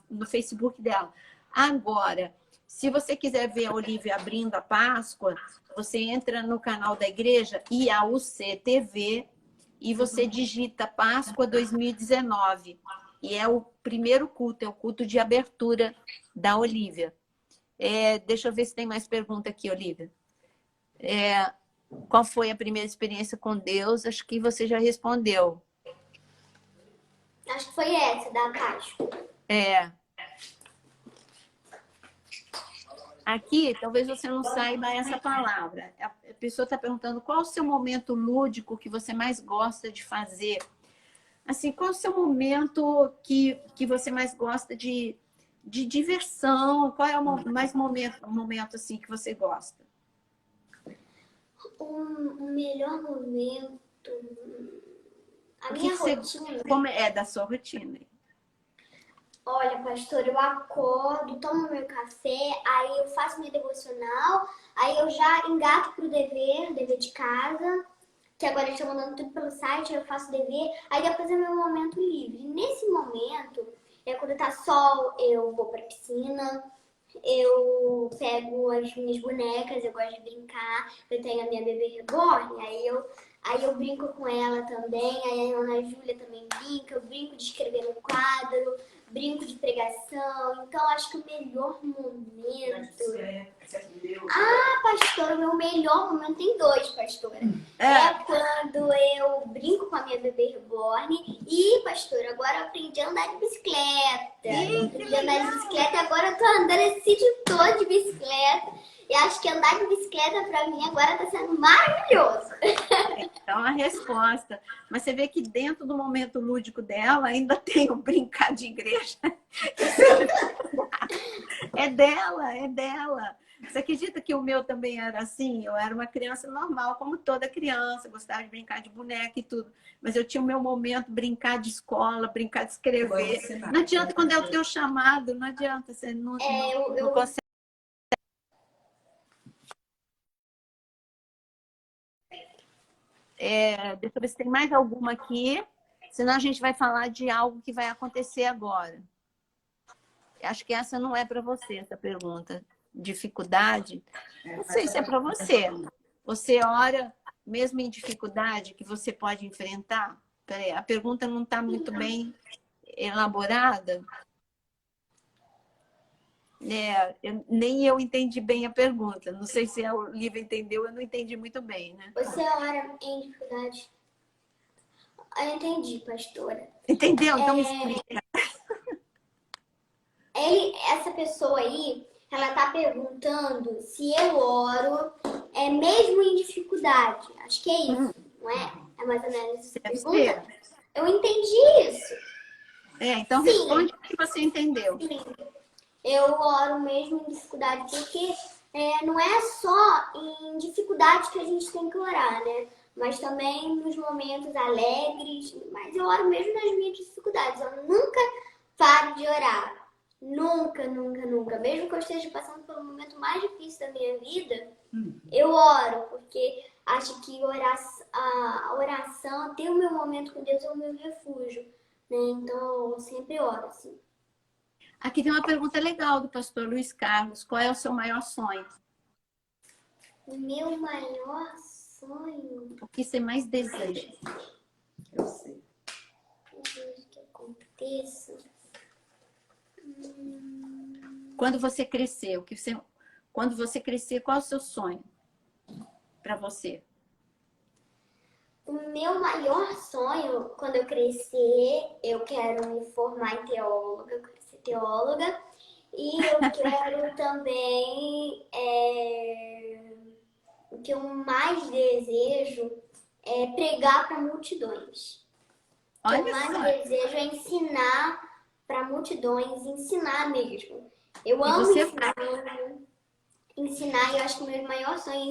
A: no Facebook dela. Agora, se você quiser ver a Olivia abrindo a Páscoa, você entra no canal da igreja, IAUC TV, e você digita Páscoa 2019. E é o primeiro culto, é o culto de abertura da Olivia. Deixa eu ver se tem mais pergunta aqui, Olivia. Qual foi a primeira experiência com Deus? Acho que você já respondeu.
C: Acho que foi essa, da Páscoa.
A: Aqui, talvez você não saiba essa palavra. A pessoa está perguntando qual o seu momento lúdico que você mais gosta de fazer. Assim, qual o seu momento que você mais gosta de diversão? Qual é o momento assim que você gosta?
C: O melhor momento... A minha rotina...
A: Como é da sua rotina?
C: Olha, pastor, eu acordo, tomo meu café, aí eu faço minha devocional, aí eu já engato pro dever de casa, que agora eles estão mandando tudo pelo site, aí eu faço o dever, aí depois é meu momento livre. Nesse momento, quando tá sol, eu vou pra piscina, eu pego as minhas bonecas, eu gosto de brincar, eu tenho a minha bebê reborn, aí eu brinco com ela também, aí a Ana Júlia também brinca, eu brinco de escrever no quadro, brinco de pregação, então acho que o melhor momento... pastora, o meu melhor momento tem 2, pastora. Quando eu brinco com a minha bebê reborn e, pastora, agora eu aprendi a andar de bicicleta. Eu aprendi a andar de bicicleta e agora eu tô andando esse sítio todo de bicicleta. E acho que andar de bicicleta pra mim agora tá sendo maravilhoso.
A: Então, a resposta. Mas você vê que dentro do momento lúdico dela ainda tem o brincar de igreja. É dela. Você acredita que o meu também era assim? Eu era uma criança normal, como toda criança, gostava de brincar de boneca e tudo. Mas eu tinha o meu momento brincar de escola, brincar de escrever. Não adianta quando é o teu chamado, não adianta. Você não consegue. Deixa eu ver se tem mais alguma aqui. Senão a gente vai falar de algo que vai acontecer agora. Acho que essa não é para você, essa pergunta. Dificuldade? Não sei se é para você. Você ora mesmo em dificuldade que você pode enfrentar? Peraí, a pergunta não está muito bem elaborada. Nem eu entendi bem a pergunta. Não sei se a Olivia entendeu, eu não entendi muito bem, né?
C: Você ora em dificuldade? Eu entendi, pastora.
A: Entendeu? Então me explica.
C: Essa pessoa aí, ela tá perguntando se eu oro mesmo em dificuldade. Acho que é isso, não é? É mais ou menos essa pergunta. Eu entendi isso.
A: Então sim. Responde o que você entendeu.
C: Sim. Eu oro mesmo em dificuldade, porque não é só em dificuldade que a gente tem que orar, né? Mas também nos momentos alegres. Mas eu oro mesmo nas minhas dificuldades. Eu nunca paro de orar. Nunca, nunca, nunca. Mesmo que eu esteja passando pelo momento mais difícil da minha vida, eu oro, porque acho que a oração, ter o meu momento com Deus é o meu refúgio, né? Então, eu sempre oro, assim.
A: Aqui tem uma pergunta legal do pastor Luiz Carlos. Qual é o seu maior sonho?
C: O meu maior sonho?
A: O que você mais deseja?
B: Eu sei.
C: Desejo que aconteça.
A: Quando você crescer, quando você crescer, qual é o seu sonho para você?
C: O meu maior sonho, quando eu crescer, eu quero me formar em teóloga, eu quero ser teóloga. E eu quero também, o que eu mais desejo é pregar para multidões. O que eu mais desejo é ensinar para multidões, ensinar mesmo. Eu amo ensinar, e eu acho que o meu maior sonho é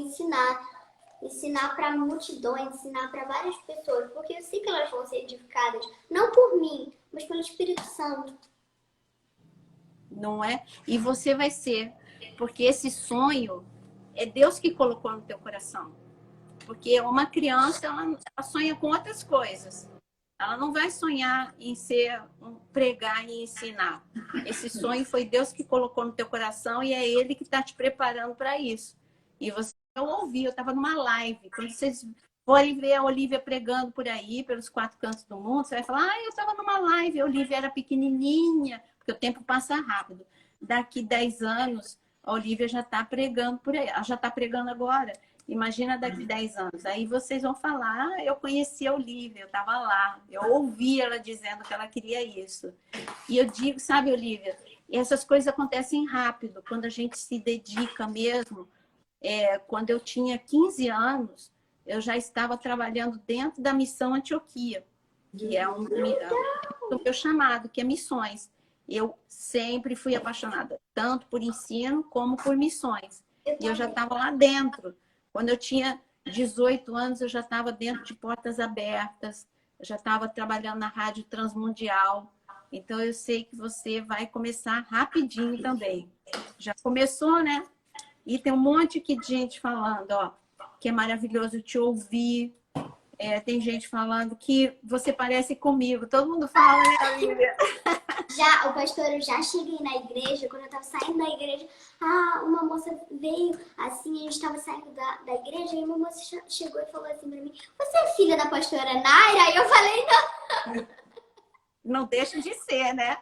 C: ensinar para multidões, ensinar para várias pessoas, porque eu sei que elas vão ser edificadas, não por mim, mas pelo Espírito Santo.
A: Não é? E você vai ser, porque esse sonho é Deus que colocou no teu coração. Porque uma criança, ela sonha com outras coisas. Ela não vai sonhar em pregar e ensinar. Esse sonho foi Deus que colocou no teu coração e é Ele que está te preparando para isso. E eu ouvi, eu estava numa live. Quando vocês forem ver a Olivia pregando por aí, pelos 4 cantos do mundo, você vai falar, eu estava numa live, a Olivia era pequenininha, porque o tempo passa rápido. Daqui 10 anos, a Olivia já está pregando por aí. Ela já está pregando agora. Imagina daqui 10 anos. Aí vocês vão falar, eu conheci a Olivia, eu estava lá. Eu ouvi ela dizendo que ela queria isso. E eu digo, sabe, Olivia, essas coisas acontecem rápido, quando a gente se dedica mesmo. Quando eu tinha 15 anos, eu já estava trabalhando dentro da Missão Antioquia, que é o meu chamado, que é missões. Eu sempre fui apaixonada, tanto por ensino como por missões. E eu já estava lá dentro. Quando eu tinha 18 anos, eu já estava dentro de Portas Abertas, eu já estava trabalhando na Rádio Transmundial. Então, eu sei que você vai começar rapidinho também. Já começou, né? E tem um monte aqui de gente falando, ó, que é maravilhoso te ouvir. Tem gente falando que você parece comigo. Todo mundo fala, né, Olivia?
C: O pastor, eu já cheguei na igreja, quando eu tava saindo da igreja, uma moça veio, assim, a gente tava saindo da igreja, e uma moça chegou e falou assim pra mim, você é filha da pastora Naira? Aí eu falei, não.
A: Não deixa de ser, né?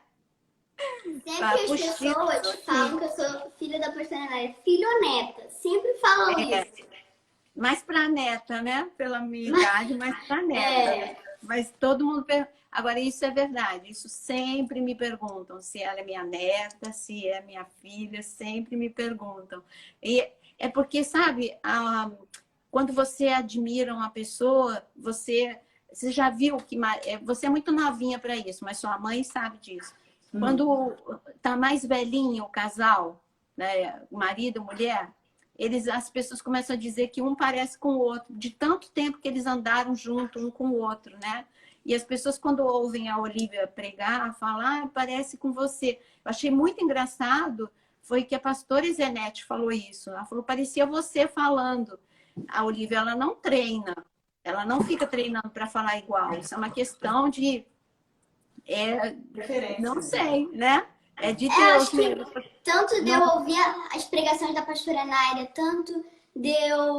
C: Sempre as pessoas falam que eu sou filha da pastora Naira, filha ou neta, sempre falam isso.
A: Mais pra neta, né? Pela minha idade, mais pra neta. Mas todo mundo pergunta. Agora, isso é verdade. Isso sempre me perguntam. Se ela é minha neta, se é minha filha, sempre me perguntam. E é porque, sabe, quando você admira uma pessoa, você já viu que... Você é muito novinha para isso, mas sua mãe sabe disso. Quando tá mais velhinho o casal, né, marido e mulher, as pessoas começam a dizer que um parece com o outro, de tanto tempo que eles andaram junto um com o outro, né? E as pessoas, quando ouvem a Olivia pregar, falam, parece com você. Eu achei muito engraçado, foi que a pastora Zenete falou isso. Ela falou, parecia você falando. A Olivia, ela não treina, ela não fica treinando para falar igual. Isso é uma questão de... não sei, né? É de Deus mesmo.
C: Tanto de eu ouvir as pregações da pastora Naira, tanto de eu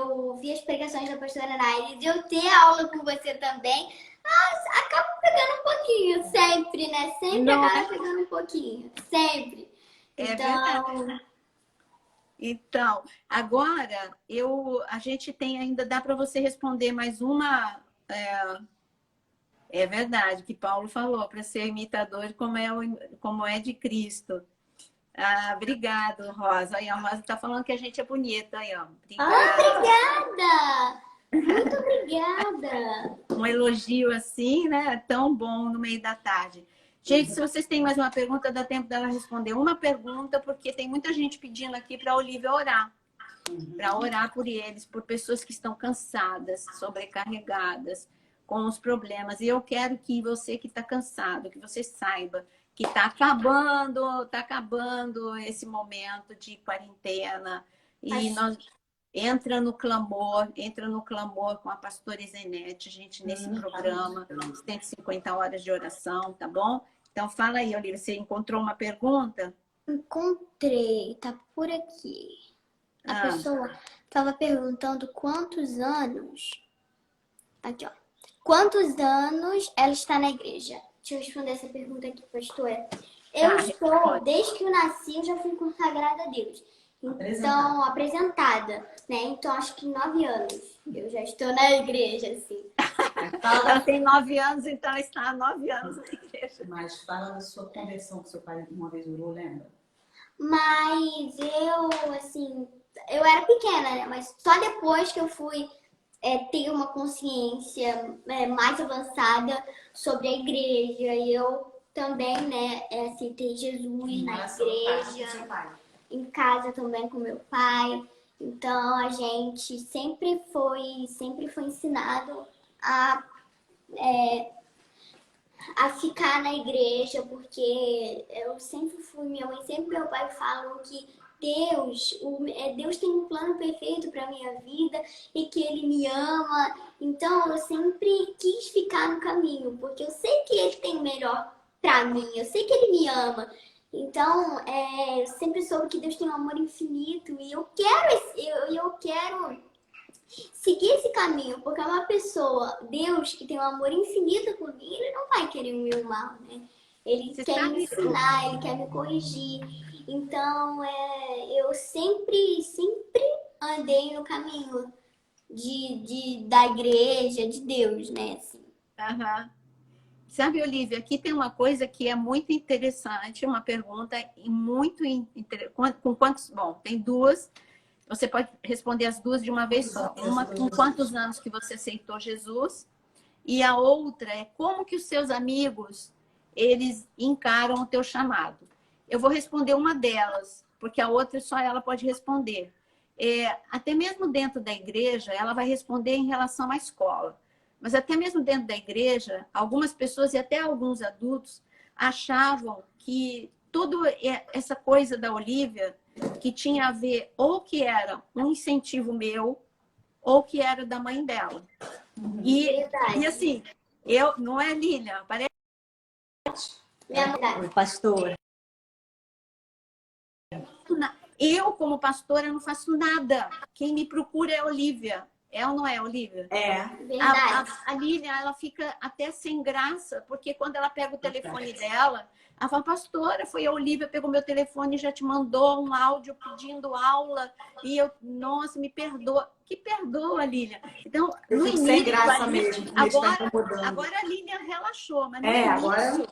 C: ouvir as pregações da pastora Naira e de eu ter aula com você também, acaba pegando um pouquinho, sempre, né? Sempre acaba pegando um pouquinho, sempre.
A: Então, agora, a gente tem ainda, dá para você responder mais uma... É verdade, que Paulo falou, para ser imitador como é de Cristo. Obrigado, Rosa. Aí a Rosa está falando que a gente é bonita. Aí, ó.
C: Obrigada! Muito obrigada!
A: Um elogio assim, né? Tão bom no meio da tarde. Gente, se vocês têm mais uma pergunta, dá tempo dela responder uma pergunta, porque tem muita gente pedindo aqui para a Olivia orar. Para orar por eles, por pessoas que estão cansadas, sobrecarregadas, com os problemas. E eu quero que você que está cansado, que você saiba que está acabando esse momento de quarentena. E nós entra no clamor com a pastora Zenete, gente, nesse programa, 150 horas de oração, tá bom? Então fala aí, Olivia, você encontrou uma pergunta?
C: Encontrei, tá por aqui. A pessoa estava perguntando quantos anos... Aqui, ó. Quantos anos ela está na igreja? Deixa eu responder essa pergunta aqui, pastora. Desde que eu nasci, eu já fui consagrada a Deus. Então, apresentada, né? Então, acho que 9 anos. Eu já estou na igreja, assim.
A: Ela tem 9 anos, então ela está há 9 anos na igreja.
B: Mas fala da sua conversão que seu pai uma vez orou, lembra?
C: Mas eu era pequena, né? Mas só depois que eu fui ter uma consciência mais avançada sobre a igreja. E eu também, né, aceitei Jesus na igreja, em casa também com meu pai. Então, a gente sempre foi ensinado a ficar na igreja, porque eu sempre fui, minha mãe sempre meu pai falam que Deus tem um plano perfeito para minha vida e que Ele me ama. Então, eu sempre quis ficar no caminho, porque eu sei que Ele tem o melhor para mim, eu sei que Ele me ama. Então, eu sempre soube que Deus tem um amor infinito e eu quero seguir esse caminho, porque é uma pessoa, Deus, que tem um amor infinito por mim, Ele não vai querer o meu mal, né? Ele
A: Você
C: quer
A: sabe?
C: me ensinar, ele quer me corrigir. Então, eu sempre andei no caminho da igreja, de Deus, né? Assim.
A: Aham. Sabe, Olivia, aqui tem uma coisa que é muito interessante, uma pergunta e muito interessante. Com quantos? Bom, tem duas. Você pode responder as duas de uma vez só. Uma, com quantos anos que você aceitou Jesus? E a outra é como que os seus amigos, eles encaram o teu chamado. Eu vou responder uma delas, porque a outra só ela pode responder. Até mesmo dentro da igreja, ela vai responder em relação à escola. Mas até mesmo dentro da igreja, algumas pessoas e até alguns adultos achavam que toda essa coisa da Olivia, que tinha a ver ou que era um incentivo meu, ou que era da mãe dela. E assim, não é, Lilian? Parece.
C: Minha mãe.
B: Oi, pastora.
A: Eu, como pastora, não faço nada. Quem me procura é a Olivia. É ou não é, Olivia?
B: É.
C: Verdade.
A: A Lilian, ela fica até sem graça, porque quando ela pega o telefone dela, ela fala, pastora, foi a Olivia, pegou meu telefone e já te mandou um áudio pedindo aula. E eu, nossa, me perdoa. Que perdoa, Lilian. Então,
B: Eu
A: no
B: fico
A: início,
B: sem graça mesmo.
A: agora a Lilian relaxou, mas
B: Agora...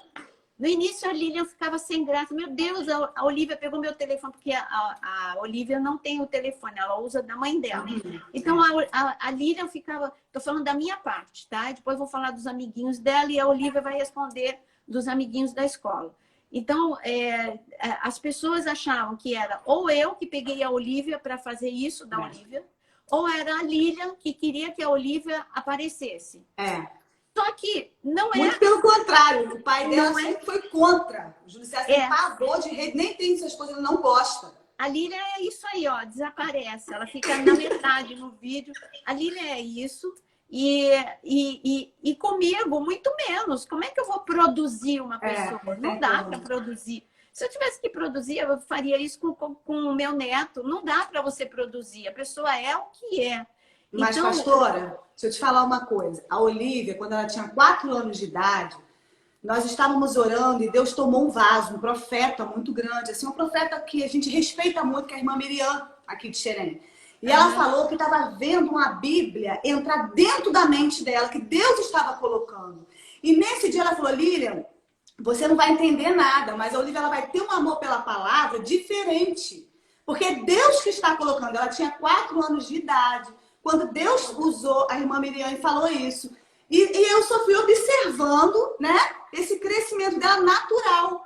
A: no início a Lilian ficava sem graça. Meu Deus, a Olivia pegou meu telefone, porque a Olivia não tem o telefone, ela usa da mãe dela. Então a Lilian ficava, tô falando da minha parte, tá? Depois vou falar dos amiguinhos dela e a Olivia vai responder dos amiguinhos da escola. Então, as pessoas achavam que era ou eu que peguei a Olivia para fazer isso da Olivia, ou era a Lilian que queria que a Olivia aparecesse. Só que não é.
B: Muito pelo contrário, o pai dela
A: Não é.
B: sempre foi contra. O Júlio César tem pavor de rede, nem tem essas coisas, ele não gosta.
A: A Lilian é isso aí, ó, desaparece. Ela fica na metade no vídeo. A Lilian é isso. E comigo, muito menos. Como é que eu vou produzir uma pessoa? Não dá para produzir. Se eu tivesse que produzir, eu faria isso com o meu neto. Não dá para você produzir. A pessoa é o que é.
B: Mas,
A: então,
B: pastora, deixa eu te falar uma coisa. A Olivia, quando ela tinha 4 anos de idade, nós estávamos orando e Deus tomou um vaso, um profeta muito grande, assim, um profeta que a gente respeita muito, que é a irmã Miriam, aqui de Xerém. E ela falou que estava vendo uma Bíblia entrar dentro da mente dela, que Deus estava colocando. E nesse dia ela falou, Lilian, você não vai entender nada, mas a Olivia ela vai ter um amor pela palavra diferente. Porque é Deus que está colocando. Ela tinha 4 anos de idade. Quando Deus usou a irmã Miriam e falou isso. E eu só fui observando, né, esse crescimento dela natural.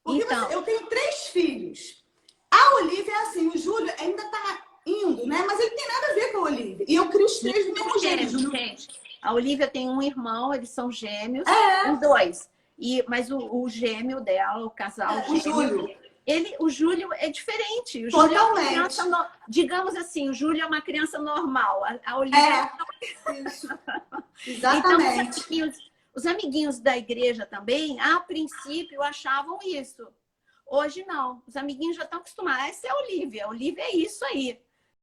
B: Porque
A: então,
B: eu tenho 3 filhos. A Olivia é assim, o Júlio ainda está indo, né? Mas ele tem nada a ver com a Olivia. E eu crio os 3 do mesmo jeito.
A: A Olivia tem um irmão, eles são gêmeos. Os 2. Mas o gêmeo dela, o casal
B: o Júlio.
A: O Júlio é diferente. O
B: Totalmente.
A: Júlio é uma criança, digamos assim, o Júlio é uma criança normal. A Olivia
B: isso. Exatamente.
A: Então, os amiguinhos da igreja também, a princípio, achavam isso. Hoje não. Os amiguinhos já estão acostumados. Essa é a Olivia. A Olivia é isso aí.